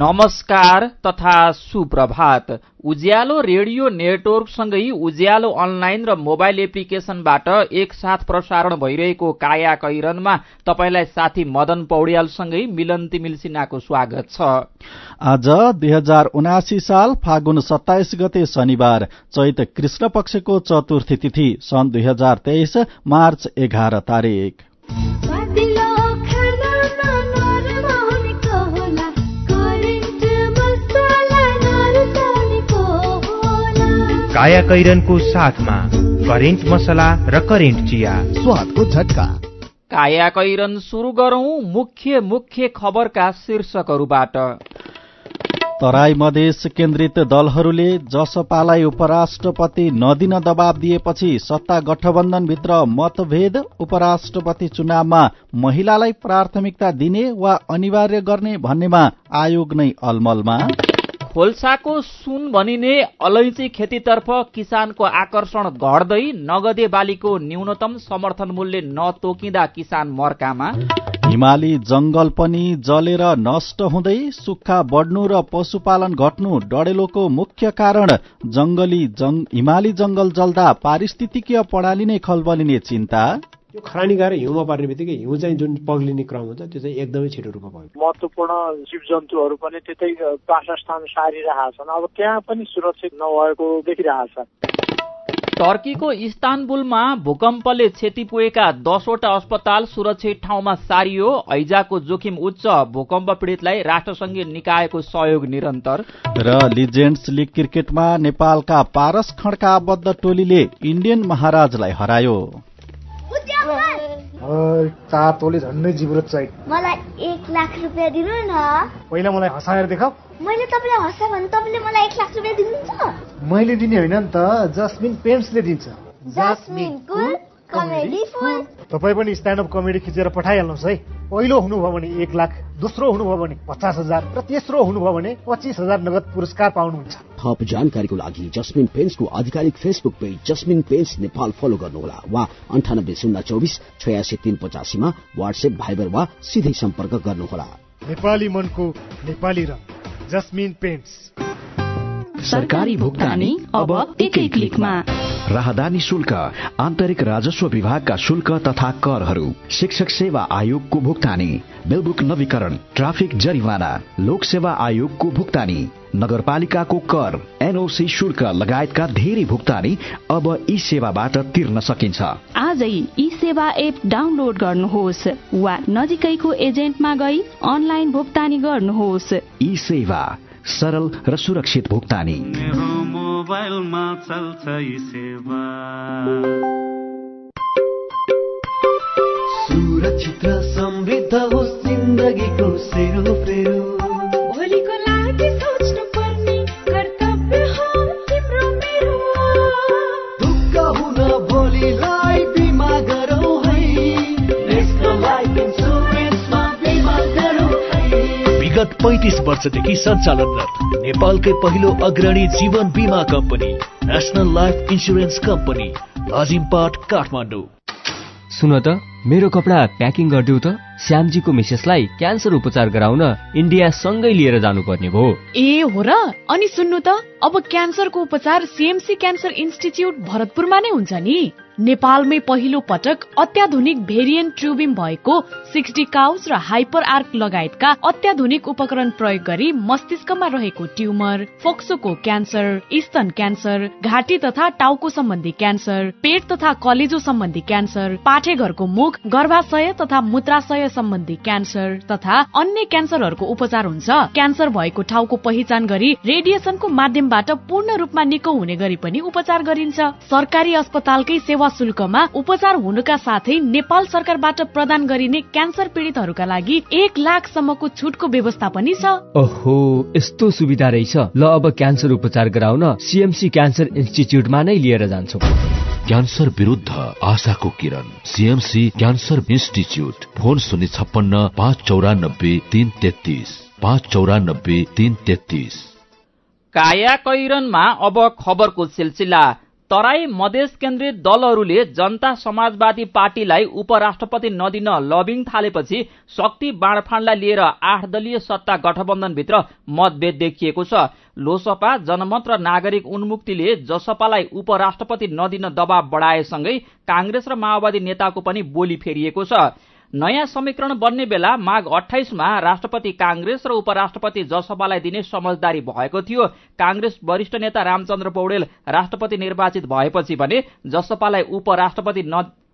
नमस्कार तथा सुप्रभात। उज्यालो रेडियो नेटवर्कसँगै उज्यालो अनलाइन र मोबाइल एप्लिकेशनबाट एकसाथ प्रसारण भइरहेको काया कैरनमा तपाईलाई साथी मदन पौड्यालसँगै मिलन तिमिल सिन्हाको स्वागत छ। आज 2079 साल फागुन 27 गते शनिबार, चैत कृष्ण पक्षको चतुर्थी तिथि, सन् 2023 मार्च 11 तारिक। काया कैरनको साथमा करेन्ट मसला र करेन्ट चिया, स्वादको झट्का। काया कैरन सुरु गरौं मुख्य खबरका शीर्षकहरूबाट। तराई मधेस केन्द्रित दलहरूले जसपालाई उपराष्ट्रपति नदिन दबाव दिएपछि सत्ता गठबन्धनभित्र मतभेद, उपराष्ट्रपति चुनावमा महिलालाई प्राथमिकता दिने वा अनिवार्य गर्ने भन्नेमा आयोग नै अलमलमा। खोल्साको सुन भनिने अलैँची खेतीतर्फ किसानको आकर्षण घट्दै, नगदे बालीको न्यूनतम समर्थन मूल्य नतोकिँदा किसान मर्कामा। हिमाली जंगल पनि जलेर नष्ट हुँदै, सुक्खा बढ्नु र पशुपालन घट्नु डडेलोको मुख्य कारण। हिमाली जंगल जल्दा पारिस्थितिकीय प्रणाली नै खलबलिने चिन्ता। यो खरानी गएर हिउँमा पर्ने बित्तिकै हिउँ चाहिँ जुन पग्लिने क्रम हुन्छ त्यो चाहिँ एकदमै छिटो रूपमा पग्लिन्छ। महत्त्वपूर्ण जीवजन्तुहरू पनि त्यतै वासस्थान सारिरहेछन्। अब त्यहाँ पनि सुरक्षित नभएको देखिरहेछ। टर्कीको इस्तानबुलमा भूकम्पले क्षति पुगेका 10वटा अस्पताल सुरक्षित ठाउँमा सारियो। हैजाको जोखिम उच्च, भूकम्प पीडितलाई राष्ट्रसङ्घीय निकायको सहयोग निरन्तर। र लिजेन्ड्स लीग क्रिकेटमा नेपालका पारस खड्का आबद्ध टोलीले इन्डियन महाराजलाई हरायो। 4 तोले झन्डै जिब्रो चाहियो। मलाई 1 लाख रुपैयाँ दिनु न। पहिला मलाई हँसाएर देखाऊ। मैले तपाईलाई हँसा भने तपाईले मलाई 1 लाख रुपैयाँ दिनुहुन्छ? मैले दिने होइन नि त, जस्मिन पेन्ट्सले दिन्छ। जस्मिन कुल कमेडी फुल। तपाई पनि स्ट्यान्ड अप कमेडी खिचेर पठाइहाल्नुहोस् है। पहिलो हुनुभयो भने 1 लाख, दोस्रो हुनुभयो भने 50,000 र तेस्रो हुनुभयो भने 25,000 नगद पुरस्कार पाउनुहुन्छ। थप जानकारीको लागि जस्मिन पेन्ट्सको आधिकारिक फेसबुक पेज जस्मिन पेन्ट्स नेपाल फलो गर्नुहोला वा 98 024 86 385 मा व्हाट्सएप, भाइबर वा सिधै सम्पर्क गर्नुहोला। नेपाली मनको नेपाली रङ, जस्मिन पेन्ट्स। सरकारी भुक्तानी अब एकै क्लिकमा। राहदानी शुल्क, आन्तरिक राजस्व विभागका शुल्क तथा करहरू, शिक्षक सेवा आयोगको भुक्तानी, बिलबुक नवीकरण, ट्राफिक जरिवाना, लोक सेवा आयोगको भुक्तानी, नगरपालिकाको कर, एनओसी शुल्क लगायतका धेरै भुक्तानी अब ई सेवाबाट तिर्न सकिन्छ। आजै ई सेवा एप डाउनलोड गर्नुहोस् वा नजिकैको एजेन्टमा गई अनलाइन भुक्तानी गर्नुहोस्। ई सेवा, सरल र सुरक्षित भुक्तानी। मेरो मोबाइलमा चल्छ ई सेवा। सुरक्षित र समृद्ध होस् जिन्दगीको सेरोफेरो। भोलिको लागि सोच्नु पर्ने कर्तव्य हो तिम्रो मेरो। दुःख हुन भोलिलाई बिमा गरौँ है, नेशनल लाइफ इन्सुरेन्समा बिमा गरौँ है। विगत 35 वर्षदेखि सञ्चालनरत नेपालकै पहिलो अग्रणी जीवन बीमा कम्पनी national life insurance company, Lazimpat, Kathmandu. सुन त, मेरो कपडा प्याकिङ गरिदेऊ त। श्यामजीको मिसेसलाई क्यान्सर उपचार गराउन इन्डिया सँगै लिएर जानुपर्ने भयो। ए हो र? अनि सुन्नु त, अब क्यान्सरको उपचार सीएमसी क्यान्सर इन्स्टिच्युट भरतपुरमा नै हुन्छ नि। नेपालमै पहिलो पटक अत्याधुनिक भेरिएन्ट ट्युबिम भएको 60 काउस र हाइपर आर्क लगायतका अत्याधुनिक उपकरण प्रयोग गरी मस्तिष्कमा रहेको ट्युमर, फोक्सोको क्यान्सर, स्तन क्यान्सर, घाँटी तथा टाउको सम्बन्धी क्यान्सर, पेट तथा कलेजो सम्बन्धी क्यान्सर, पाठेघरको मुख, गर्भाशय तथा मूत्राशय सम्बन्धी क्यान्सर तथा अन्य क्यान्सरहरूको उपचार हुन्छ। क्यान्सर भएको ठाउँको पहिचान गरी रेडिएसनको माध्यमबाट पूर्ण रूपमा निको हुने गरी पनि उपचार गरिन्छ। सरकारी अस्पतालकै सेवा शुल्कमा उपचार हुनुका साथै नेपाल सरकारबाट प्रदान गरिने क्यान्सर पीडितहरूका लागि 1 लाखसम्मको छुटको व्यवस्था पनि छ। ओहो, यस्तो सुविधा रहेछ। ल, अब क्यान्सर उपचार गराउन सीएमसी क्यान्सर इन्स्टिच्युटमा नै लिएर जान्छौँ। क्यान्सर विरुद्ध आशाको किरण, सीएमसी क्यान्सर इन्स्टिच्युट। फोन 056 594 333 594 333। काया कैरनमा अब खबरको सिलसिला। तराई मधेस केन्द्रित दलहरूले जनता समाजवादी पार्टीलाई उपराष्ट्रपति नदिन लबिङ थालेपछि शक्ति बाँडफाँडलाई लिएर 8 दलीय सत्ता गठबन्धनभित्र मतभेद देखिएको छ। लोसपा, जनमत र नागरिक उन्मुक्तिले जसपालाई उपराष्ट्रपति नदिन दबाव बढाएसँगै कांग्रेस र माओवादी नेताको पनि बोली फेरिएको छ। नयाँ समीकरण बन्ने बेला माघ 28 मा राष्ट्रपति कांग्रेस र उपराष्ट्रपति जसपालाई दिने समझदारी भएको थियो। कांग्रेस वरिष्ठ नेता रामचन्द्र पौडेल राष्ट्रपति निर्वाचित भएपछि भने जसपालाई उपराष्ट्रपति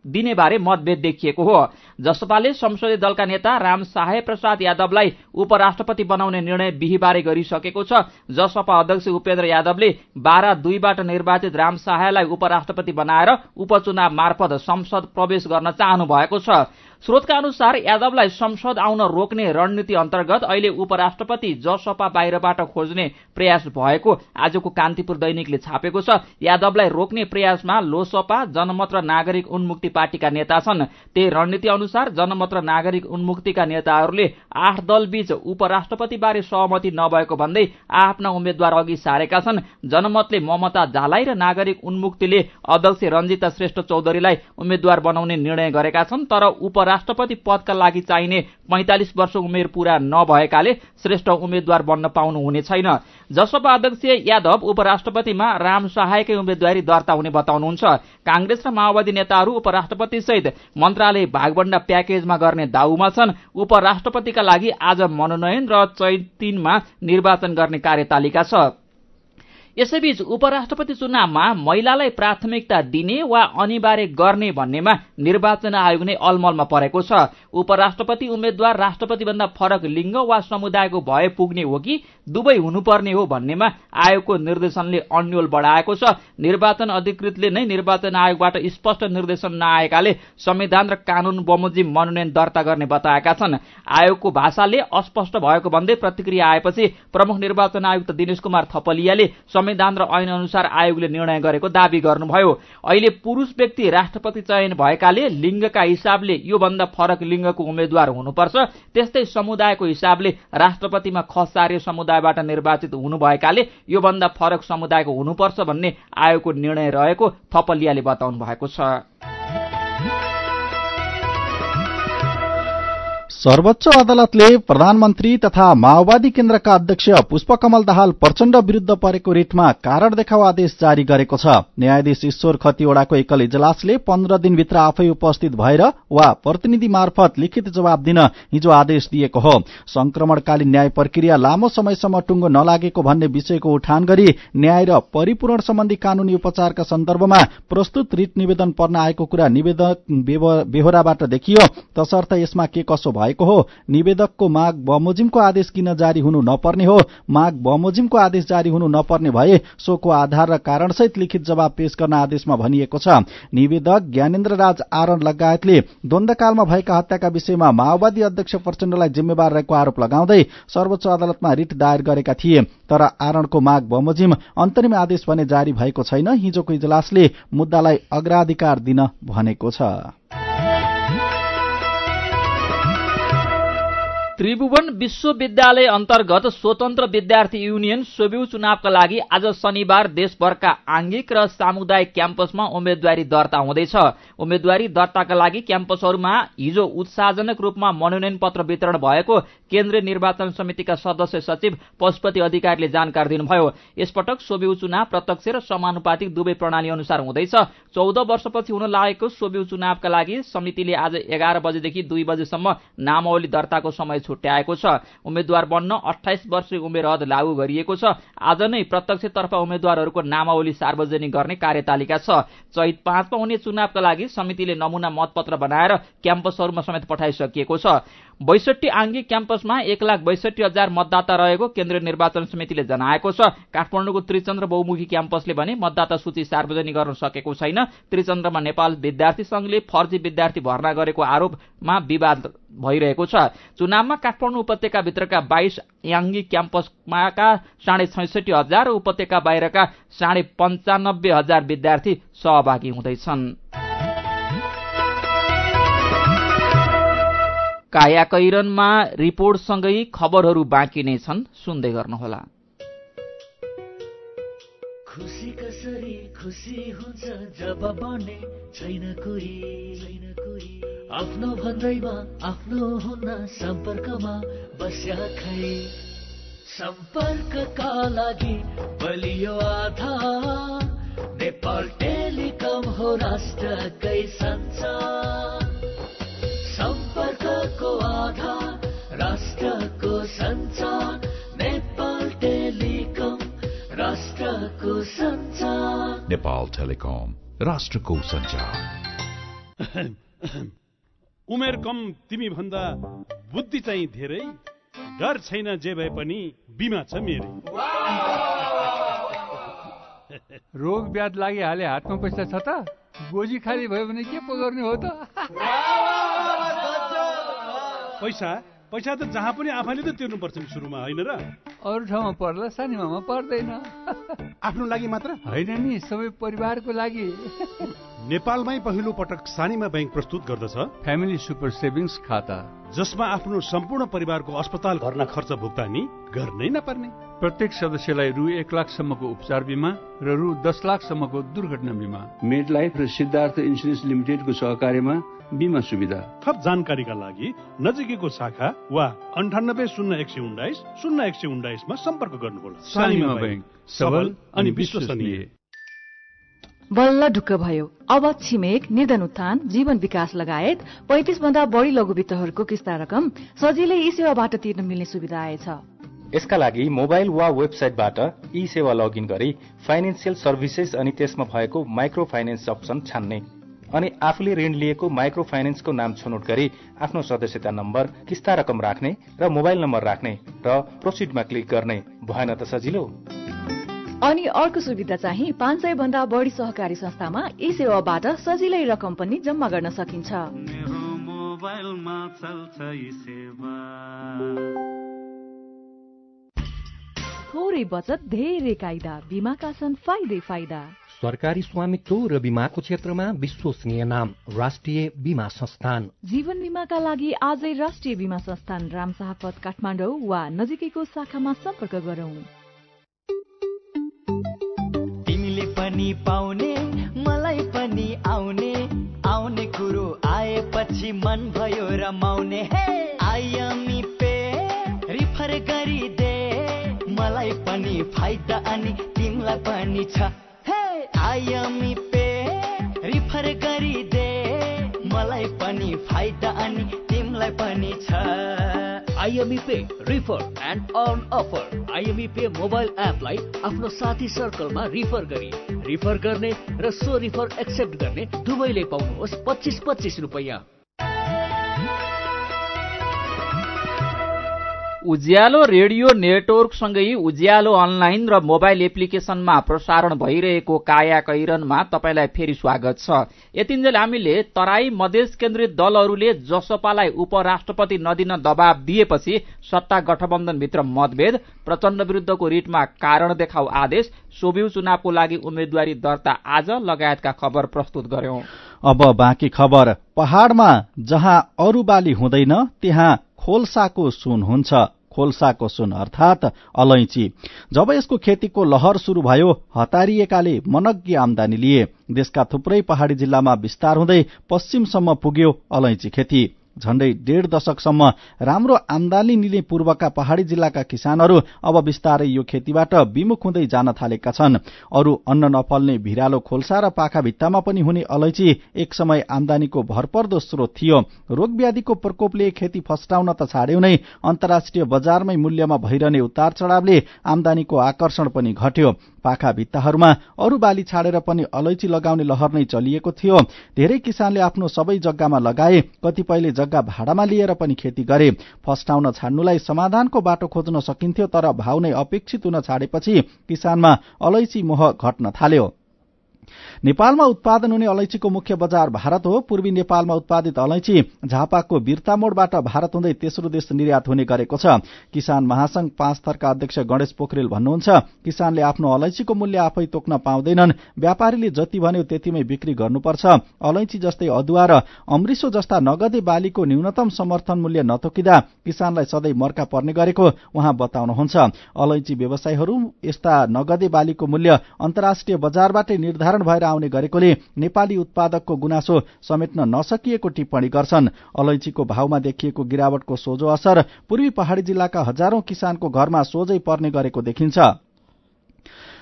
दिने बारे मतभेद देखिएको हो। जसपाले संसदीय दलका नेता राम सहाय प्रसाद यादवलाई उपराष्ट्रपति बनाउने निर्णय बिहीबारे गरिसकेको छ। जसपा अध्यक्ष उपेन्द्र यादवले 12-2 बाट निर्वाचित राम सहायलाई उपराष्ट्रपति बनाएर उपचुनाव मार्फत संसद प्रवेश गर्न चाहनु भएको छ। स्रोतका अनुसार यादवलाई संसद आउन रोक्ने रणनीति अन्तर्गत अहिले उपराष्ट्रपति जसपा बाहिरबाट खोज्ने प्रयास भएको आजको कान्तिपुर दैनिकले छापेको छ। यादवलाई रोक्ने प्रयासमा लोसपा, जनमत र नागरिक उन्मुक्ति पार्टीका नेता छन्। त्यही रणनीति अनुसार जनमत र नागरिक उन्मुक्तिका नेताहरूले 8 दलबीच उपराष्ट्रपति बारे सहमति नभएको भन्दै आफ्ना उम्मेद्वार अघि सारेका छन्। जनमतले ममता झालाई र नागरिक उन्मुक्तिले अध्यक्ष रञ्जिता श्रेष्ठ चौधरीलाई उम्मेद्वार बनाउने निर्णय गरेका छन्। तर उपराष्ट्रपति पदका लागि चाहिने 45 वर्ष उमेर पूरा नभएकाले श्रेष्ठ उम्मेद्वार बन्न पाउनु हुने छैन। जसपा अध्यक्ष यादव उपराष्ट्रपतिमा राम सहायकै उम्मेद्वारी दर्ता हुने बताउनुहुन्छ। कांग्रेस र माओवादी नेताहरू उपराष्ट्रपति सहित मन्त्रालय भागवण्डा प्याकेजमा गर्ने दाउमा छन्। उपराष्ट्रपतिका लागि आज मनोनयन र चैत 3 मा निर्वाचन गर्ने कार्यतालिका छ। यसैबीच उपराष्ट्रपति चुनावमा महिलालाई प्राथमिकता दिने वा अनिवार्य गर्ने भन्नेमा निर्वाचन आयोग नै अलमलमा परेको छ। उपराष्ट्रपति उम्मेद्वार राष्ट्रपतिभन्दा फरक लिङ्ग वा समुदायको भए पुग्ने हो कि दुवै हुनुपर्ने हो भन्नेमा आयोगको निर्देशनले अन्यल बढाएको छ। निर्वाचन अधिकृतले नै निर्वाचन आयोगबाट स्पष्ट निर्देशन नआएकाले संविधान र कानून बमोजिम मनोनयन दर्ता गर्ने बताएका छन्। आयोगको भाषाले अस्पष्ट भएको भन्दै प्रतिक्रिया आएपछि प्रमुख निर्वाचन आयुक्त दिनेश कुमार थपलियाले संविधान र ऐन अनुसार आयोगले निर्णय गरेको दावी गर्नुभयो। अहिले पुरुष व्यक्ति राष्ट्रपति चयन भएकाले लिङ्गका हिसाबले यो भन्दा फरक लिङ्गको उम्मेद्वार हुनुपर्छ। त्यस्तै समुदायको हिसाबले राष्ट्रपतिमा खसार्य समुदायबाट निर्वाचित हुनुभएकाले यो भन्दा फरक समुदायको हुनुपर्छ भन्ने आयोगको निर्णय रहेको थपलियाले बताउनु भएको छ। सर्वोच्च अदालतले प्रधानमन्त्री तथा माओवादी केन्द्रका अध्यक्ष पुष्पकमल दाहाल प्रचण्ड विरूद्ध परेको रिटमा कारण देखाउ आदेश जारी गरेको छ। न्यायाधीश ईश्वर खतिवड़ाको एकल इजलासले 15 दिनभित्र आफै उपस्थित भएर वा प्रतिनिधि मार्फत लिखित जवाब दिन हिजो आदेश दिएको हो। संक्रमणकालीन न्याय प्रक्रिया लामो समयसम्म टुङ्गो नलागेको भन्ने विषयको उठान गरी न्याय र परिपूरण सम्बन्धी कानूनी उपचारका सन्दर्भमा प्रस्तुत रिट निवेदन पर्न आएको कुरा निवेदक बेहोराबाट देखियो। तसर्थ यसमा के कसो भएको हो, निवेदकको माग बमोजिमको आदेश किन जारी हुनु नपर्ने हो, माग बमोजिमको आदेश जारी हुनु नपर्ने भए सोको आधार र कारणसहित लिखित जवाब पेश गर्न आदेशमा भनिएको छ। निवेदक ज्ञानेन्द्र राज आरण लगायतले द्वन्द्वकालमा भएका हत्याका विषयमा माओवादी अध्यक्ष प्रचण्डलाई जिम्मेवार रहेको आरोप लगाउँदै सर्वोच्च अदालतमा रिट दायर गरेका थिए। तर आरणको माग बमोजिम अन्तरिम आदेश भने जारी भएको छैन। हिजोको इजलासले मुद्दालाई अग्राधिकार दिन भनेको छ। त्रिभुवन विश्वविद्यालय अन्तर्गत स्वतन्त्र विद्यार्थी युनियन सोब्यू चुनावका लागि आज शनिबार देशभरका आंगिक र सामुदायिक क्याम्पसमा उम्मेद्वारी दर्ता हुँदैछ। उम्मेद्वारी दर्ताका लागि क्याम्पसहरूमा हिजो उत्साहजनक रूपमा मनोनयन पत्र वितरण भएको केन्द्रीय निर्वाचन समितिका सदस्य सचिव पशुपति अधिकारीले जानकारी दिनुभयो। यसपटक सोब्यू चुनाव प्रत्यक्ष र समानुपातिक दुवै प्रणाली अनुसार हुँदैछ। 14 वर्षपछि हुन लागेको सोब्यू चुनावका लागि समितिले आज 11 बजेदेखि 2 बजेसम्म नामावली दर्ताको समय छुट्याएको छ। उम्मेद्वार बन्न 28 वर्षीय उमेर हद लागू गरिएको छ। आज नै प्रत्यक्षतर्फ उम्मेद्वारहरूको नामावली सार्वजनिक गर्ने कार्यतालिका छ। चैत 5 मा हुने चुनावका लागि समितिले नमूना मतपत्र बनाएर क्याम्पसहरूमा समेत पठाइसकिएको छ। 62 आंगिक क्याम्पसमा 1,62,000 मतदाता रहेको केन्द्रीय निर्वाचन समितिले जनाएको छ। काठमाडौँको त्रिचन्द्र बहुमुखी क्याम्पसले भने मतदाता सूची सार्वजनिक गर्न सकेको छैन। त्रिचन्द्रमा नेपाल विद्यार्थी संघले फर्जी विद्यार्थी भर्ना गरेको आरोपमा विवाद भइरहेको छ। चुनावमा काठमाडौँ उपत्यकाभित्रका 22 आंगिक क्याम्पसमाका 66,500 र उपत्यका बाहिरका 95,500 विद्यार्थी सहभागी हुँदैछन्। कायाकैरनमा रिपोर्टसँगै खबरहरू बाँकी नै छन्, सुन्दै गर्नुहोला। खुसी कसरी खुसी हुन्छ जब बने छैन कोही आफ्नो भन्दैमा आफ्नो हुन सम्पर्कमा बस्या खै सम्पर्कका लागि बलियो आधार नेपाल टेलिकम हो राष्ट्रकै सञ्चार सम्पर्कको आधार राष्ट्रको सञ्चार नेपाल टेलिकम राष्ट्रको सञ्चार नेपाल टेलिकम राष्ट्रको सञ्चार उमेर कम तिमी भन्दा बुद्धि चाहिँ धेरै डर छैन जे भए पनि बिमा छ मेरै रोग ब्याध लागिहाले हातमा पैसा छ त गोजी खाली भयो भने के पो गर्ने हो त पैसा त जहाँ पनि आफैले त तिर्नु पर्छ नि सुरुमा हैन र अरू ठाउँमा पर्ला सानीमामा पर्दैन आफ्नो लागि मात्र हैन नि सबै परिवारको लागि नेपालमै पहिलो पटक सानीमा बैंक प्रस्तुत गर्दछ फ्यामिली सुपर सेभिङ्स खाता जसमा आफ्नो सम्पूर्ण परिवारको अस्पताल भर्ना खर्च भुक्तानी गर्नै नपर्ने प्रत्येक सदस्यलाई रु 1 लाखसम्मको उपचार बिमा र रु 10 लाखसम्मको दुर्घटना बिमा मेड लाइफ र सिद्धार्थ इन्सुरेन्स लिमिटेडको सहकार्यमा बिमा सुविधा थप जानकारीका लागि नजिकैको शाखा वा 980119 मा सम्पर्क गर्नुहोला सानीमा बैंक सबल अनि विश्वसनीय बल्ल ढुक्क भयो अब छिमेक निर्धन उत्थान जीवन विकास लगायत 35 भन्दा बढी लघुवित्तहरूको किस्ता रकम सजिलै ई सेवाबाट तिर्न मिल्ने सुविधा आएछ यसका लागि मोबाइल वा वेबसाइटबाट ई सेवा लगइन गरी फाइनान्शियल सर्भिसेस अनि त्यसमा भएको माइक्रो फाइनान्स अप्सन छान्ने अनि आफूले ऋण लिएको माइक्रो फाइनान्सको नाम छनौट गरी आफ्नो सदस्यता नम्बर किस्ता रकम राख्ने र मोबाइल नम्बर राख्ने र प्रोसिडमा क्लिक गर्ने भएन त सजिलो अनि अर्को सुविधा चाहिँ 500 भन्दा बढी सहकारी संस्थामा ई सेवाबाट सजिलै रकम पनि जम्मा गर्न सकिन्छ मेरो मोबाइलमा चल्छ ई सेवा थोरै बचत धेरै कायदा बीमाका छन् फाइदै फाइदा सरकारी स्वामित्व र बीमाको क्षेत्रमा विश्वसनीय नाम राष्ट्रिय बीमा संस्थान जीवन बीमाका लागि आजै राष्ट्रिय बीमा संस्थान रामशाहपथ काठमाडौँ वा नजिकैको शाखामा सम्पर्क गरौं तिमीले पनि पाउने मलाई पनि आउने कुरो आएपछि मन भयो रमाउने आइएमई पे रिफर गरिदे मलाई पनि फाइदा अनि तिमीलाई पनि छ आइएमई पे रिफर गरिदे मलाई पनि फाइदा अनि तिमीलाई पनि छ IME pay refer and earn offer IME pay mobile एपलाई आफ्नो साथी सर्कलमा रिफर गर्ने र सो रिफर एक्सेप्ट गर्ने दुवैले पाउनुहोस् 25-25 रुपैयाँ उज्यालो रेडियो नेटवर्कसँगै उज्यालो अनलाइन र मोबाइल एप्लिकेशनमा प्रसारण भइरहेको काया कैरनमा तपाईलाई फेरि स्वागत छ। यतिन्जेल हामीले तराई मधेस केन्द्रित दलहरूले जसपालाई उपराष्ट्रपति नदिन दबाव दिएपछि सत्ता गठबन्धनभित्र मतभेद, प्रचण्ड विरुद्धको रिटमा कारण देखाउ आदेश, सोभिउ चुनावको लागि उम्मेद्वारी दर्ता आज लगायतका खबर प्रस्तुत गर्यौं। अब बाँकी खबर। पहाड़मा जहाँ अरू बाली हुँदैन त्यहाँ खोल्साको सुन हुन्छ। खोल्साको सुन अर्थात अलैंची। जब यसको खेतीको लहर शुरू भयो हतारिएकाले मनग्गी आमदानी लिए। देशका थुप्रै पहाड़ी जिल्लामा विस्तार हुँदै पश्चिमसम्म पुग्यो अलैंची खेती। झण्डै 1.5 दशकसम्म राम्रो आमदानी लिने पूर्वका पहाड़ी जिल्लाका किसानहरू अब बिस्तारै यो खेतीबाट विमुख हुँदै जान थालेका छन्। अरू अन्न नफल्ने भिरालो खोल्सा र पाखा भित्तामा पनि हुने अलैंची एक समय आमदानीको भरपर्दो स्रोत थियो। रोगव्याधिको प्रकोपले खेती फस्टाउन त छाड्यो नै, अन्तर्राष्ट्रिय बजारमै मूल्यमा भइरहने उतार चढावले आमदानीको आकर्षण पनि घट्यो। पाखा भित्ताहरूमा अरू बाली छाडेर पनि अलैंची लगाउने लहर नै चलिएको थियो। धेरै किसानले आफ्नो सबै जग्गामा लगाए, कतिपयले जग्गा भाडामा लिएर पनि खेती गरे। फस्टाउन छाड्नुलाई समाधानको बाटो खोज्न सकिन्थ्यो, तर भाउ नै अपेक्षित हुन छाडेपछि किसानमा अलैंची मोह घट्न थाल्यो। नेपालमा उत्पादन हुने अलैँचीको मुख्य बजार भारत हो। पूर्वी नेपालमा उत्पादित अलैँची झापाको बिर्तामोडबाट भारत हुँदै तेस्रो देश निर्यात हुने गरेको छ। किसान महासंघ 5 थरका अध्यक्ष गणेश पोखरेल भन्नुहुन्छ, किसानले आफ्नो अलैँचीको मूल्य आफै तोक्न पाउँदैनन्, व्यापारीले जति भन्यो त्यतिमै बिक्री गर्नुपर्छ। अलैँची जस्तै अदुवा र अमृसो जस्ता नगदे बालीको न्यूनतम समर्थन मूल्य नतोकिँदा किसानलाई सधैँ मर्का पर्ने गरेको उहाँ बताउनुहुन्छ। अलैँची व्यवसायीहरू यस्ता नगदे बालीको मूल्य अन्तर्राष्ट्रिय बजारबाटै निर्धारण भएर आउने गरेकोले नेपाली उत्पादकको गुनासो समेट्न नसकिएको टिप्पणी गर्छन्। अलैँचीको भावमा देखिएको गिरावटको सोझो असर पूर्वी पहाड़ी जिल्लाका हजारौं किसानको घरमा सोझै पर्ने गरेको देखिन्छ।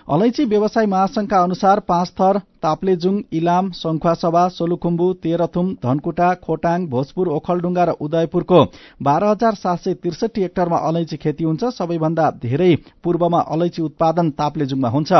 अलैँची व्यवसाय महासंघका अनुसार 5 थर ताप्लेजुङ, इलाम, शंखुवासभा, सोलुखुम्बु, तेह्रथुम, धनकुटा, खोटाङ, भोजपुर, ओखलढुङ्गा र उदयपुरको 12,763 हेक्टरमा अलैँची खेती हुन्छ। सबैभन्दा धेरै पूर्वमा अलैँची उत्पादन ताप्लेजुङमा हुन्छ।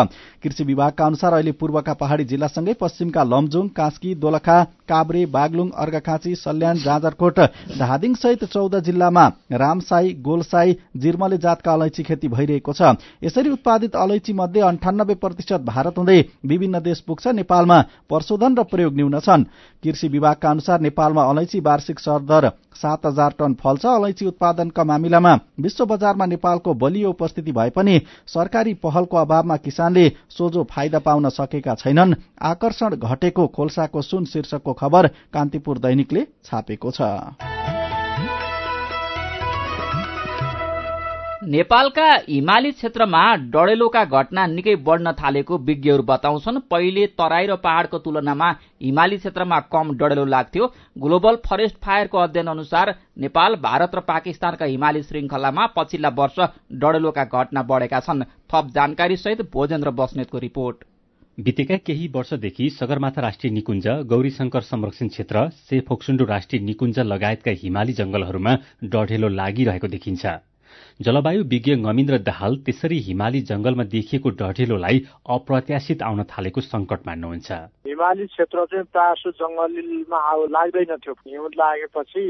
कृषि विभागका अनुसार अहिले पूर्वका पहाड़ी जिल्लासँगै पश्चिमका लमजुङ, कास्की, दोलखा, काभ्रे, बागलुङ, अर्घाखाँची, सल्यान, जाजरकोट, धादिङ सहित 14 जिल्लामा रामसाई, गोलसाई, जिर्मले जातका अलैँची खेती भइरहेको छ। यसरी उत्पादित अलैँची मध्ये 98% भारत हुँदै विभिन्न देश पुग्छ। नेपालमा प्रशोधन र प्रयोग न्यून छन्। कृषि विभागका अनुसार नेपालमा अलैँची वार्षिक सरदर 7,000 टन फल्छ। अलैँची उत्पादनका मामिलामा विश्व बजारमा नेपालको बलियो उपस्थिति भए पनि सरकारी पहलको अभावमा किसानले सोझो फाइदा पाउन सकेका छैनन्। आकर्षण घटेको खोल्साको सुन शीर्षकको खबर कान्तिपुर दैनिकले छापेको छ। नेपालका हिमाली क्षेत्रमा डढेलोका घटना निकै बढ्न थालेको विज्ञहरू बताउँछन्। पहिले तराई र पहाड़को तुलनामा हिमाली क्षेत्रमा कम डढेलो लाग्थ्यो। ग्लोबल फरेस्ट फायरको अध्ययन अनुसार नेपाल, भारत र पाकिस्तानका हिमाली श्रृंखलामा पछिल्ला वर्ष डढेलोका घटना बढेका छन्। थप जानकारी सहित भोजेन्द्र बस्नेतको रिपोर्ट। बितेका केही वर्षदेखि सगरमाथा राष्ट्रिय निकुञ्ज, गौरीशंकर संरक्षण क्षेत्र, सेफोक्सुण्डु राष्ट्रिय निकुञ्ज लगायतका हिमाली जंगलहरूमा डढेलो लागिरहेको देखिन्छ। जलवायु विज्ञ गमिन्द्र दाहाल त्यसरी हिमाली जंगलमा देखिएको डढेलोलाई अप्रत्याशित आउन थालेको संकट मान्नुहुन्छ। हिमाली क्षेत्र चाहिँ प्रायः जंगलमा आगो लाग्दैन थियो। हिउँ लागेपछि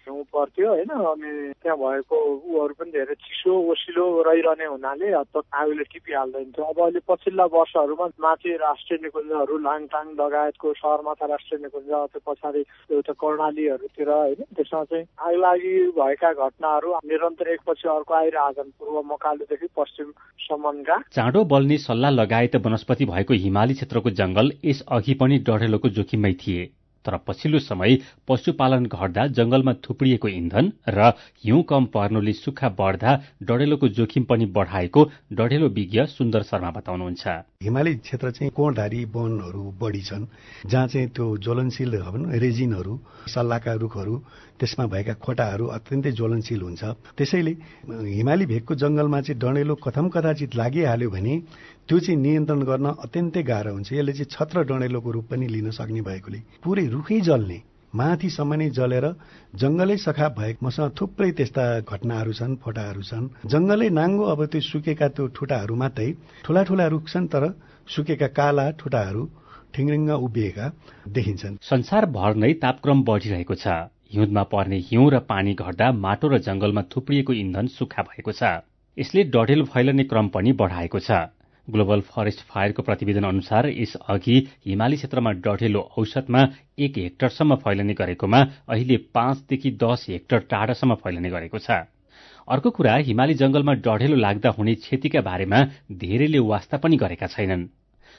हिउँ पर्थ्यो होइन, अनि त्यहाँ भएको ऊहरू पनि धेरै चिसो ओसिलो रहिरहने हुनाले आगोले टिपिहाल्दैन थियो। अब अहिले पछिल्ला वर्षहरूमा माथि राष्ट्रिय निकुञ्जहरू, लाङटाङ लगायतको सगरमाथा राष्ट्रिय निकुञ्ज, त्यो पछाडि एउटा कर्णालीहरूतिर होइन, त्यसमा चाहिँ आगलागी भएका घटनाहरू निरन्तर एकपछि अर्को आइरहेछन्। पूर्व मकालुदेखि पश्चिमसम्मका चाँडो बल्ने सल्लाह लगायत वनस्पति भएको हिमाली क्षेत्रको जंगल यस अघि पनि डढेलोको जोखिममै थिए। तर पछिल्लो समय पशुपालन घट्दा जंगलमा थुप्रिएको इन्धन र हिउँ कम पर्नुले सुक्खा बढ्दा डढेलोको जोखिम पनि बढाएको डढेलो विज्ञ सुन्दर शर्मा बताउनुहुन्छ। हिमाली क्षेत्र चाहिँ कोणधारी वनहरू बढी छन्, जहाँ चाहिँ त्यो ज्वलनशील रेजिनहरू, सल्लाका रुखहरू, त्यसमा भएका खोटाहरू अत्यन्तै ज्वलनशील हुन्छ। त्यसैले हिमाली भेगको जंगलमा चाहिँ डढेलो कथम कदाचित लागिहाल्यो भने त्यो चाहिँ नियन्त्रण गर्न अत्यन्तै गाह्रो हुन्छ। यसले चाहिँ छत्र डढेलोको रूप पनि लिन सक्ने भएकोले पुरै रुखै जल्ने, माथिसम्म नै जलेर जंगलै सखा भए। मसँग थुप्रै त्यस्ता घटनाहरू छन्, फोटाहरू छन्। जंगलै नाङ्गो, अब त्यो सुकेका त्यो ठुटाहरू मात्रै, ठूला ठूला रुख छन् तर सुकेका काला ठुटाहरू ठिङ्रिङ्ग उभिएका देखिन्छन्। संसारभर नै तापक्रम बढिरहेको छ। हिउँदमा पर्ने हिउँ र पानी घट्दा माटो र जंगलमा थुप्रिएको इन्धन सुक्खा भएको छ। यसले डढेलो फैलने क्रम पनि बढाएको छ। ग्लोबल फरेस्ट फायरको प्रतिवेदन अनुसार यस अघि हिमाली क्षेत्रमा डढेलो औसतमा 1 हेक्टरसम्म फैलने गरेकोमा अहिले 5 देखि 10 हेक्टर टाढासम्म फैलने गरेको छ। अर्को कुरा, हिमाली जंगलमा डढेलो लाग्दा हुने क्षतिका बारेमा धेरैले वास्ता पनि गरेका छैनन्।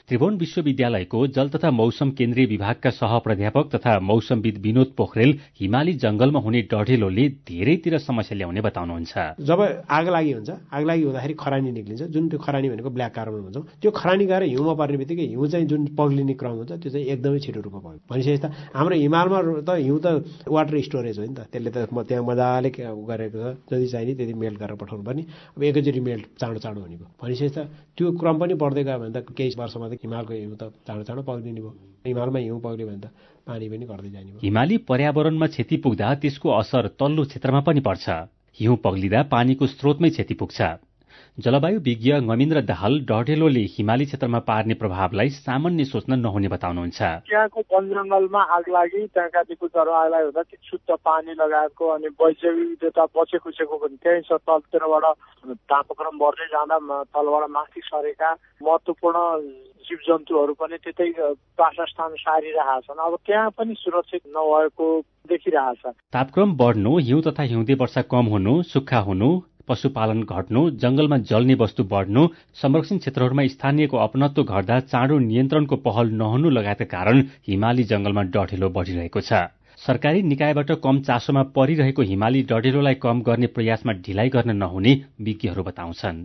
त्रिभुवन विश्वविद्यालयको जल तथा मौसम केन्द्रीय विभागका सहप्राध्यापक तथा मौसमविद विनोद पोखरेल हिमाली जंगलमा हुने डढेलोले धेरैतिर समस्या ल्याउने बताउनुहुन्छ। जब आगलागी हुन्छ, आगलागी हुँदाखेरि खरानी निक्लिन्छ, जुन त्यो खरानी भनेको ब्ल्याक कार्बन भन्छ। त्यो खरानी गएर हिउँमा पर्ने बित्तिकै हिउँ चाहिँ जुन पग्लिने क्रम हुन्छ त्यो चाहिँ एकदमै छिटो रूपमा पग्छ। भनेपछि त हाम्रो हिमालमा त हिउँ त वाटर स्टोरेज हो नि त, त्यसले त त्यहाँ मजाले गरेको छ। जति चाहिने त्यति मेल्ट गरेर पठाउनु पर्ने। अब एकैचोटि मेल्ट चाँडो चाँडो हुने भयो। भनेपछि त त्यो क्रम पनि बढ्दै गयो भने त केही वर्षमा हिमालको हिउँ त चाँडो चाँडो पग्लिने भयो। हिमालमा हिउँ पग्ल्यो भने त पानी पनि घट्दै जाने भयो। हिमाली पर्यावरणमा क्षति पुग्दा त्यसको असर तल्लो क्षेत्रमा पनि पर्छ। हिउँ पग्लिँदा पानीको स्रोतमै क्षति पुग्छ। जलवायु विज्ञ गमिन्द्र दाहाल डढेलोले हिमाली क्षेत्रमा पार्ने प्रभावलाई सामान्य सोच्न नहुने बताउनुहुन्छ। त्यहाँको वन जंगलमा आग लागि त्यहाँका दिक्कतहरू आगलाई हुँदा ती शुद्ध पानी लगाएको अनि वैजैविकता बचेकुचेको पनि त्यही छ। तलतिरबाट तापक्रम बढ्दै जाँदा तलबाट माथि सरेका महत्वपूर्ण जीव जन्तुहरू पनि त्यतै वासस्थान सारिरहेका छन्। अब त्यहाँ पनि सुरक्षित नभएको देखिरहेछ। तापक्रम बढ्नु, हिउँ तथा हिउँदे वर्षा कम हुनु, सुक्खा हुनु, पशुपालन घट्नु, जंगलमा जल्ने वस्तु बढ्नु, संरक्षण क्षेत्रहरूमा स्थानीयको अपनत्व घट्दा चाँडो नियन्त्रणको पहल नहुनु लगायतका कारण हिमाली जंगलमा डढेलो बढ़िरहेको छ। सरकारी निकायबाट कम चासोमा परिरहेको हिमाली डढेलोलाई कम गर्ने प्रयासमा ढिलाइ गर्न नहुने विज्ञहरू बताउँछन्।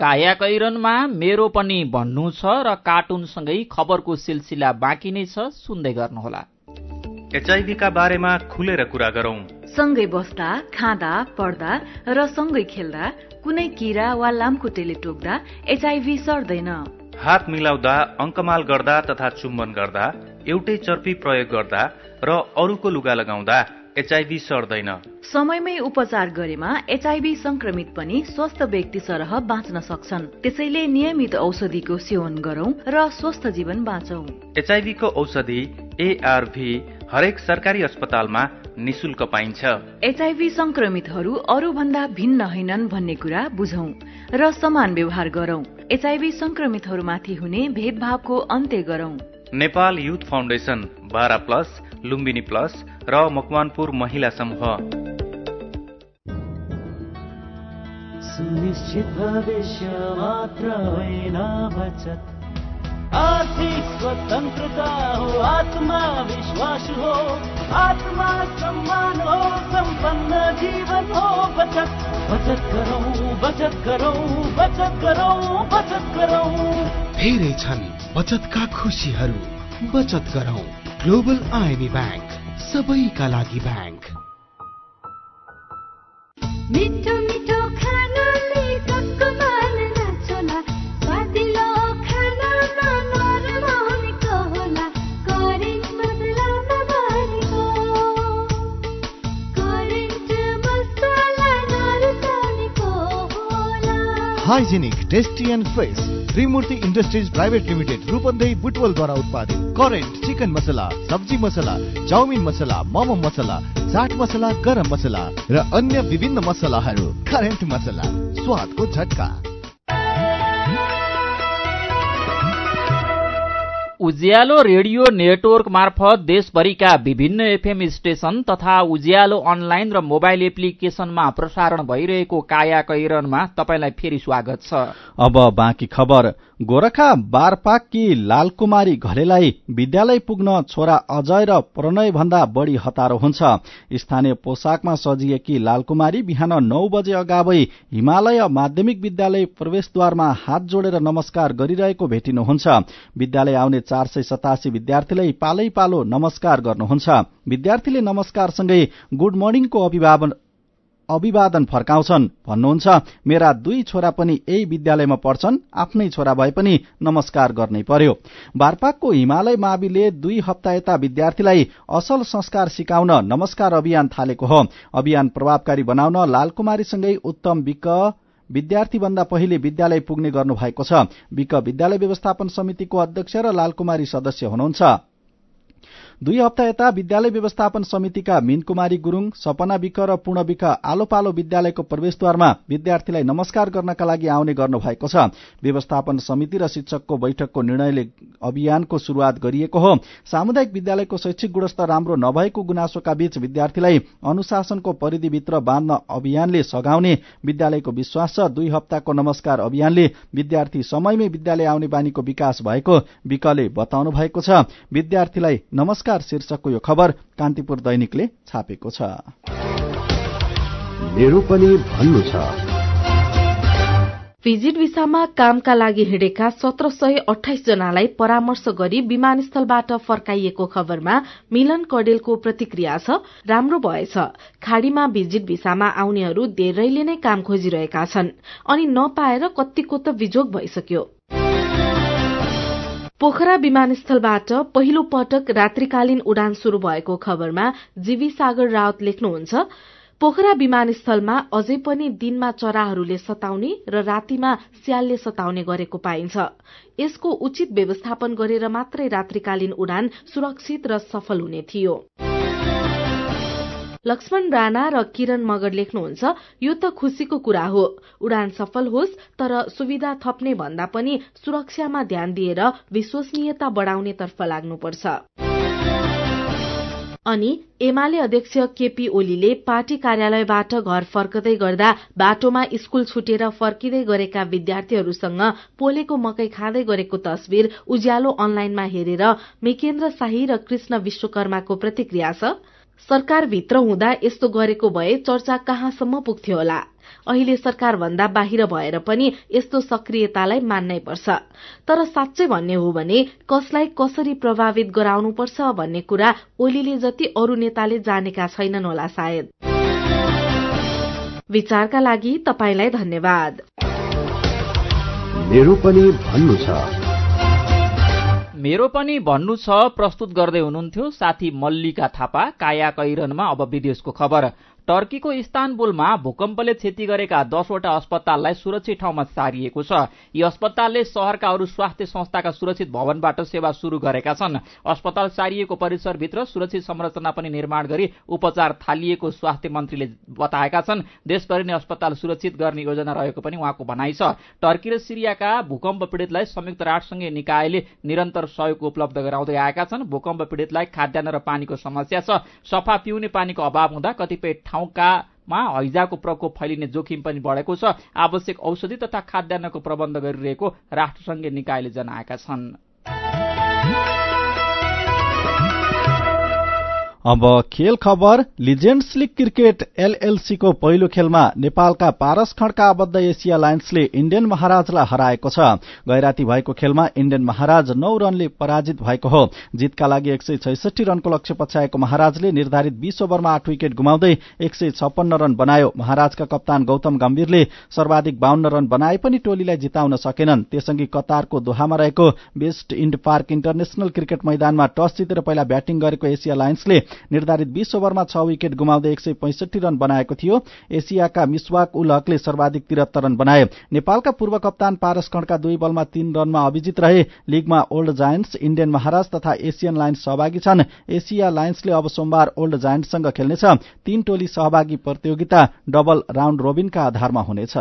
कायाकैरनमा मेरो पनि भन्नु छ र कार्टुनसँगै खबरको सिलसिला बाँकी नै छ, सुन्दै गर्नुहोला। एचआईभी का बारेमा खुलेर कुरा गरौं। सँगै बस्दा, खाँदा, पढ्दा र सँगै खेल्दा कुनै कीरा वा लामखुट्टेले टोक्दा एचआईभी सर्दैन। हात मिलाउँदा, अंकमाल गर्दा तथा चुम्बन गर्दा, एउटै चर्पी प्रयोग गर्दा र अरूको लुगा लगाउँदा एचआईभी सर्दैन। समयमै उपचार गरेमा एचआईभी संक्रमित पनि स्वस्थ व्यक्ति सरह बाँच्न सक्छन्। त्यसैले नियमित औषधिको सेवन गरौं र स्वस्थ जीवन बाँचौं। एचआईभी को औषधि एआरभी हरेक सरकारी अस्पतालमा निशुल्क पाइन्छ। एचआईभी संक्रमितहरू अरू भन्दा भिन्न होइनन् भन्ने कुरा बुझौं र समान व्यवहार गरौं। एचआईभी संक्रमितहरूमाथि हुने भेदभावको अन्त्य गरौं। Nepal Youth Foundation, Bara plus, Lumbini plus र मकवानपुर महिला समूह। सुनिश्चित भविष्य मात्र होइन बचत, आर्थिक स्वतन्त्रता हो, आत्मविश्वास हो, आत्मा सम्मान हो, सम्पन्न जीवन हो। बचत बचत गरौं, बचत गरौं, बचत गरौं, बचत गरौं। धेरै छन् बचतका खुशीहरू, बचत गरौं। ग्लोबल आईएमई बैंक, सबैका लागि बैंक। मिठो मिठो खानाले टक्क मार्न छोला, स्वादिलो खानामा नरमाउनेको होला, करेन्ट मसला नभरेको, करेन्ट मसला नरुचाउनेको होला। Hygienic, tasty and fresh Trimurti industries private limited Rupandehi बुटवलद्वारा उत्पादित करेन्ट चिकन मसला, सब्जी मसला, चाउमिन मसला, मोमो मसला, चाट मसला, गरम मसला र अन्य विभिन्न मसलाहरू। करेन्ट मसला, स्वादको झट्का। उज्यालो रेडियो नेटवर्क मार्फत देशभरिका विभिन्न एफएम स्टेशन तथा उज्यालो अनलाइन र मोबाइल एप्लिकेशनमा प्रसारण भइरहेको कायाकैरनमा तपाईलाई फेरि स्वागत छ। अब बाँकी खबर। गोरखा बारपाककी लालकुमारी घलेलाई विद्यालय पुग्न छोरा अजय र प्रणय भन्दा बढी हतारो हुन्छ। स्थानीय पोसाकमा सजिएकी लालकुमारी बिहान 9 बजे अगावै हिमालय माध्यमिक विद्यालय प्रवेशद्वारमा हात जोडेर नमस्कार गरिरहेको भेटिनुहुन्छ। विद्यालय आउने 487 विद्यार्थीलाई पालै पालो नमस्कार गर्नुहुन्छ। विद्यार्थीले नमस्कारसँगै गुड मर्निङको अभिवादन फर्काउँछन्। भन्नुहुन्छ, मेरा 2 छोरा पनि यही विद्यालयमा पढ्छन्, आफ्नै छोरा भए पनि नमस्कार गर्नै पर्यो। बारपाकको हिमालय माविले 2 हप्ता यता विद्यार्थीलाई असल संस्कार सिकाउन नमस्कार अभियान थालेको हो। अभियान प्रभावकारी बनाउन लालकुमारीसँगै उत्तम विक विद्यार्थी भन्दा पहिले विद्यालय पुग्ने गर्नु भएको छ। विक विद्यालय व्यवस्थापन समितिको अध्यक्ष र लालकुमारी सदस्य हुनुहुन्छ। 2 हप्ता यता विद्यालय व्यवस्थापन समितिका मीनकुमारी गुरूङ, सपना विक र पूर्ण विक आलो पालो विद्यालयको प्रवेशद्वारमा विद्यार्थीलाई नमस्कार गर्नका लागि आउने गर्नु भएको छ। व्यवस्थापन समिति र शिक्षकको बैठकको निर्णयले अभियानको शुरूआत गरिएको हो। सामुदायिक विद्यालयको शैक्षिक गुणस्तर राम्रो नभएको गुनासोका बीच विद्यार्थीलाई अनुशासनको परिधिभित्र बाँध्न अभियानले सघाउने विद्यालयको विश्वास छ। 2 हप्ताको नमस्कार अभियानले विद्यार्थी समयमै विद्यालय आउने बानीको विकास भएको विकले बताउनु भएको छ। विद्यार्थीलाई नमस्कार शीर्षकको यो खबर कान्तिपुर दैनिकले छापेको छ। मेरो पनि भन्नु छ। भिजिट भिसामा कामका लागि हिँडेका 1728 जनालाई परामर्श गरी विमानस्थलबाट फर्काइएको खबरमा मिलन कडेलको प्रतिक्रिया छ, राम्रो भएछ। खाड़ीमा भिजिट भिसामा आउनेहरू धेरैले नै काम खोजिरहेका छन् अनि नपाएर कतिको त बिजोग भइसक्यो। पोखरा विमानस्थलबाट पहिलो पटक रात्रिकालीन उडान शुरू भएको खबरमा जीवी सागर राउत लेख्नुहुन्छ, पोखरा विमानस्थलमा अझै पनि दिनमा चराहरूले सताउने र रातिमा स्यालले सताउने गरेको पाइन्छ। यसको उचित व्यवस्थापन गरेर मात्रै रात्रिकालीन उडान सुरक्षित र सफल हुने थियो। लक्ष्मण राणा र किरण मगर लेख्नुहुन्छ, यो त खुशीको कुरा हो, उडान सफल होस्, तर सुविधा थप्ने भन्दा पनि सुरक्षामा ध्यान दिएर विश्वसनीयता बढाउनेतर्फ लाग्नुपर्छ। अनि एमाले अध्यक्ष केपी ओलीले पार्टी कार्यालयबाट घर फर्कदै गर्दा बाटोमा स्कूल छुटेर फर्किँदै गरेका विद्यार्थीहरूसँग पोलेको मकै खाँदै गरेको तस्बिर उज्यालो अनलाइनमा हेरेर मेकेन्द्र शाही र कृष्ण विश्वकर्माको प्रतिक्रिया छ, सरकारभित्र हुँदा यस्तो गरेको भए चर्चा कहाँसम्म पुग्थ्यो होला। अहिले सरकार भन्दा बाहिर भएर पनि यस्तो सक्रियतालाई मान्नै पर्छ। तर साँच्चै भन्ने हो भने कसलाई कसरी प्रभावित गराउनुपर्छ भन्ने कुरा ओलीले जति अरू नेताले जानेका छैनन् होला सायद। विचारका लागि तपाईलाई धन्यवाद। मेरो पनि भन्नु छ। मेरो पनि भन्नु छ प्रस्तुत गर्दै हुनुहुन्थ्यो साथी मल्लिका थापा। काया कैरनमा अब विदेशको खबर। टर्कीको इस्तानबुलमा भूकम्पले क्षति गरेका 10वटा अस्पताललाई सुरक्षित ठाउँमा सारिएको छ। यी अस्पतालले शहरका अरू स्वास्थ्य संस्थाका सुरक्षित भवनबाट सेवा शुरू गरेका छन्। अस्पताल सारिएको परिसरभित्र सुरक्षित संरचना पनि निर्माण गरी उपचार थालिएको स्वास्थ्य मन्त्रीले बताएका छन्। देशभरि नै अस्पताल सुरक्षित गर्ने योजना रहेको पनि उहाँको भनाइ छ। टर्की र सिरियाका भूकम्प पीडितलाई संयुक्त राष्ट्रसंघीय निकायले निरन्तर सहयोग उपलब्ध गराउँदै आएका छन्। भूकम्प पीडितलाई खाद्यान्न र पानीको समस्या छ। सफा पिउने पानीको अभाव हुँदा कतिपय ठाउँकामा हैजाको प्रकोप फैलिने जोखिम पनि बढेको छ। आवश्यक औषधि तथा खाद्यान्नको प्रबन्ध गरिरहेको राष्ट्रसंघीय निकायले जनाएका छन्। अब खेल खबर। लिजेन्ड्स लीग क्रिकेट एलएलसी को पहिलो खेलमा नेपालका पारस खड्का आबद्ध एसिया लायन्सले इन्डियन महाराजलाई हराएको छ। गैराती भएको खेलमा इन्डियन महाराज 9 रनले पराजित भएको हो। जितका लागि 166 रनको लक्ष्य पछ्याएको महाराजले निर्धारित 20 ओभरमा 8 विकेट गुमाउँदै 156 रन बनायो। महाराजका कप्तान गौतम गम्भीरले सर्वाधिक 52 रन बनाए पनि टोलीलाई जिताउन सकेनन्। त्यसअघि कतारको दोहामा रहेको West End Park International cricket मैदानमा टस जितेर पहिला ब्याटिङ गरेको एसिया लायन्सले निर्धारित 20 ओभरमा 6 विकेट गुमाउँदै 165 रन बनाएको थियो। एसियाका मिसवाक उल हकले सर्वाधिक 73 रन बनाए। नेपालका पूर्व कप्तान पारस खड्का 2 बलमा 3 रनमा अभिजित रहे। लीगमा ओल्ड जायन्ट्स, इन्डियन महाराज तथा एसियन लायन्स सहभागी छन्। एसिया लायन्सले अब सोमबार ओल्ड जायन्ट्ससँग खेल्नेछ। 3 टोली सहभागी प्रतियोगिता डबल राउन्ड रोबिनका आधारमा हुनेछ।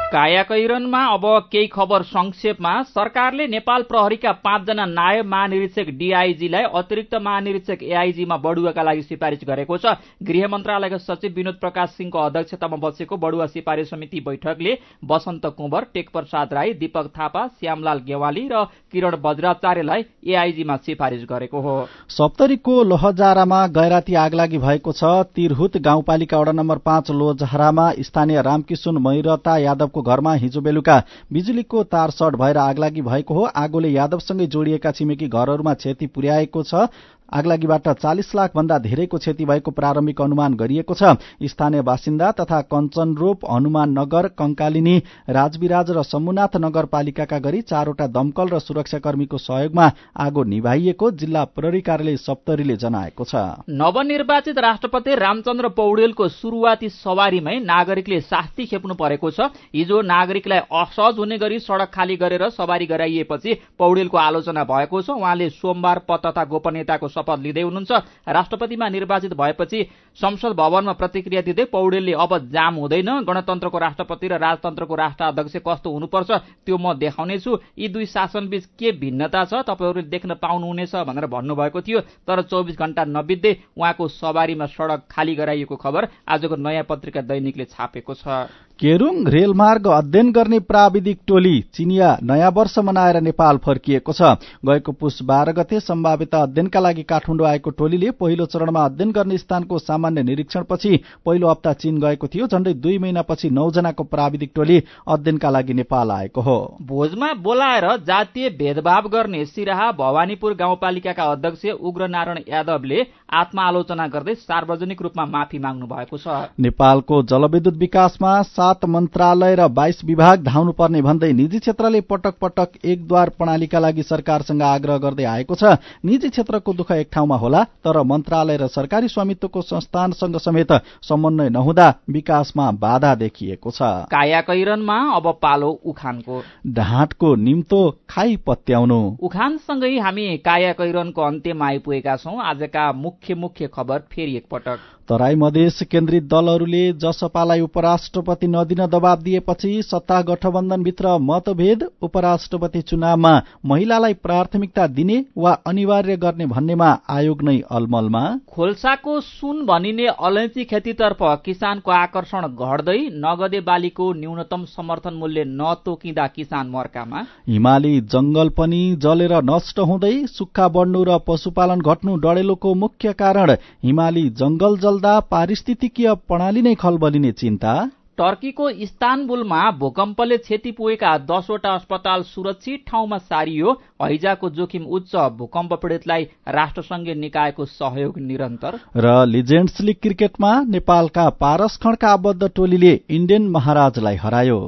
कायाकैरनमा अब केही खबर संक्षेपमा। सरकारले नेपाल प्रहरीका 5 जना नायब महानिरीक्षक डीआईजीलाई अतिरिक्त महानिरीक्षक एआईजीमा बढुवाका लागि सिफारिस गरेको छ। गृह मन्त्रालयका सचिव विनोद प्रकाश सिंहको अध्यक्षतामा बसेको बढुवा सिफारिस समिति बैठकले वसन्त कुँवर, टेकप्रसाद राई, दीपक थापा, श्यामलाल गेवाली र किरण बज्राचार्यलाई एआईजीमा सिफारिस गरेको हो। सप्तरीको लोहजारामा गैराती आगलागी भएको छ। तिरहुत गाउँपालिका वडा नम्बर 5 लोहजारामा स्थानीय रामकिशुन मैरता यादवको घरमा हिजो बेलुका बिजुलीको तार सर्ट भएर आगलागी भएको हो। आगोले यादवसँगै जोडिएका छिमेकी घरहरूमा क्षति पुर्याएको छ। आगलागीबाट 40 लाख भन्दा धेरैको क्षति भएको प्रारम्भिक अनुमान गरिएको छ। स्थानीय बासिन्दा तथा कञ्चनरोप, हनुमान नगर, कंकालिनी, राजविराज र सम्मुनाथ नगरपालिकाका गरी 4वटा दमकल र सुरक्षाकर्मीको सहयोगमा आगो निभाइएको जिल्ला प्रहरी कार्यालय सप्तरीले जनाएको छ। नवनिर्वाचित राष्ट्रपति रामचन्द्र पौडेलको सुरुवाती सवारीमै नागरिकले शास्ति खेप्नु परेको छ। हिजो नागरिकलाई असहज हुने गरी सड़क खाली गरेर सवारी गराइएपछि पौडेलको आलोचना भएको छ। उहाँले सोमबार पद तथा गोपनीयताको शपथ लिँदै हुनुहुन्छ। राष्ट्रपतिमा निर्वाचित भएपछि संसद भवनमा प्रतिक्रिया दिँदै पौडेलले अब जाम हुँदैन, गणतन्त्रको राष्ट्रपति र राजतन्त्रको राष्ट्राध्यक्ष कस्तो हुनुपर्छ त्यो म देखाउनेछु। यी दुई शासनबीच के भिन्नता छ तपाईहरूले देख्न पाउनुहुनेछ भनेर भन्नुभएको थियो। तर 24 घण्टा नबित्दै उहाँको सवारीमा सड़क खाली गराइएको खबर आजको नयाँ पत्रिका दैनिकले छापेको छ। केरुङ रेलमार्ग अध्ययन गर्ने प्राविधिक टोली चिनिया नयाँ वर्ष मनाएर नेपाल फर्किएको छ। गएको पुस 12 गते सम्भाव्यता अध्ययनका लागि काठमाडौँ आएको टोलीले पहिलो चरणमा अध्ययन गर्ने स्थानको सामान्य निरीक्षणपछि पहिलो हप्ता चीन गएको थियो। झण्डै 2 महिनापछि 9 जनाको प्राविधिक टोली अध्ययनका लागि नेपाल आएको हो। भोजमा बोलाएर जातीय भेदभाव गर्ने सिराहा भवानीपुर गाउँपालिकाका अध्यक्ष उग्रनारायण यादवले आत्मालोचना गर्दै सार्वजनिक रूपमा माफी माग्नु भएको छ। नेपालको जलविद्युत विकासमा 7 मन्त्रालय र 22 विभाग धाउनुपर्ने भन्दै निजी क्षेत्रले पटक पटक एकद्वार प्रणालीका लागि सरकारसँग आग्रह गर्दै आएको छ। निजी क्षेत्रको दुःख एक ठाउँमा होला, तर मन्त्रालय र सरकारी स्वामित्वको संस्थानसँग समेत समन्वय नहुँदा विकासमा बाधा देखिएको छ। कायाकैरनमा अब पालो उखानको। ढाँटको निम्तो खाई पत्याउनु। उखानसँगै हामी कायाकैरनको अन्त्यमा आइपुगेका छौं। आजका मुख्य खबर फेरि एकपटक। तराई मधेस केन्द्रित दलहरूले जसपालाई उपराष्ट्रपति नदिन दबाब दिएपछि सत्ता गठबन्धनभित्र मतभेद, उपराष्ट्रपति चुनावमा महिलालाई प्राथमिकता दिने वा अनिवार्य गर्ने भन्नेमा आयोग नै अलमलमा। खोल्साको सुन भनिने अलैँची खेतीतर्फ किसानको आकर्षण घट्दै नगदे बालीको न्यूनतम समर्थन मूल्य नतोकिँदा किसान मर्कामा। हिमाली जंगल पनि जलेर नष्ट हुँदै सुक्खा बढ्नु र पशुपालन घट्नु डडेलोको मुख्य कारण। हिमाली जंगल जल्दा पारिस्थितिकीय प्रणाली नै खलबलिने चिन्ता। टर्कीको इस्तानबुलमा भूकम्पले क्षति पुगेका 10 वटा अस्पताल सुरक्षित ठाउँमा सारियो। हैजाको जोखिम उच्च, भूकम्प पीडितलाई राष्ट्रसंघीय निकायको सहयोग निरन्तर। र लिजेन्ड्स लीग क्रिकेटमा नेपालका पारस खड्का आबद्ध टोलीले इन्डियन महाराजलाई हरायो।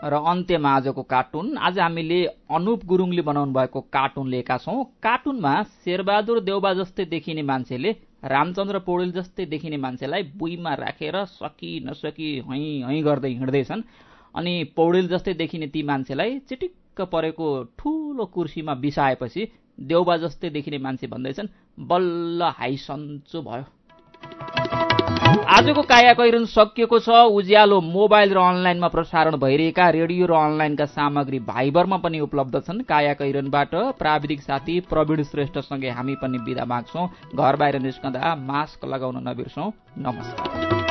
र अन्त्यमा आजको कार्टुन। आज हामीले अनुप गुरुङले बनाउनु भएको कार्टुन लिएका छौं। कार्टुनमा शेरबहादुर देउबा जस्तै देखिने मान्छेले रामचन्द्र पौडेल जस्तै देखिने मान्छेलाई बुइमा राखेर सकी नसकी हैँ गर्दै हिँड्दैछन्। अनि पौडेल जस्तै देखिने ती मान्छेलाई चिटिक्क परेको ठूलो कुर्सीमा बिसाएपछि देउबा जस्तै देखिने मान्छे भन्दैछन् बल्ल हाई सन्चो भयो। आजको कायाकैरन सकिएको छ। उज्यालो मोबाइल र अनलाइनमा प्रसारण भइरहेका रेडियो र अनलाइनका सामग्री भाइबरमा पनि उपलब्ध छन्। कायाकैरनबाट प्राविधिक साथी प्रवीण श्रेष्ठसँगै हामी पनि बिदा माग्छौं। घर बाहिर निस्कँदा मास्क लगाउन नबिर्सौं। नमस्कार।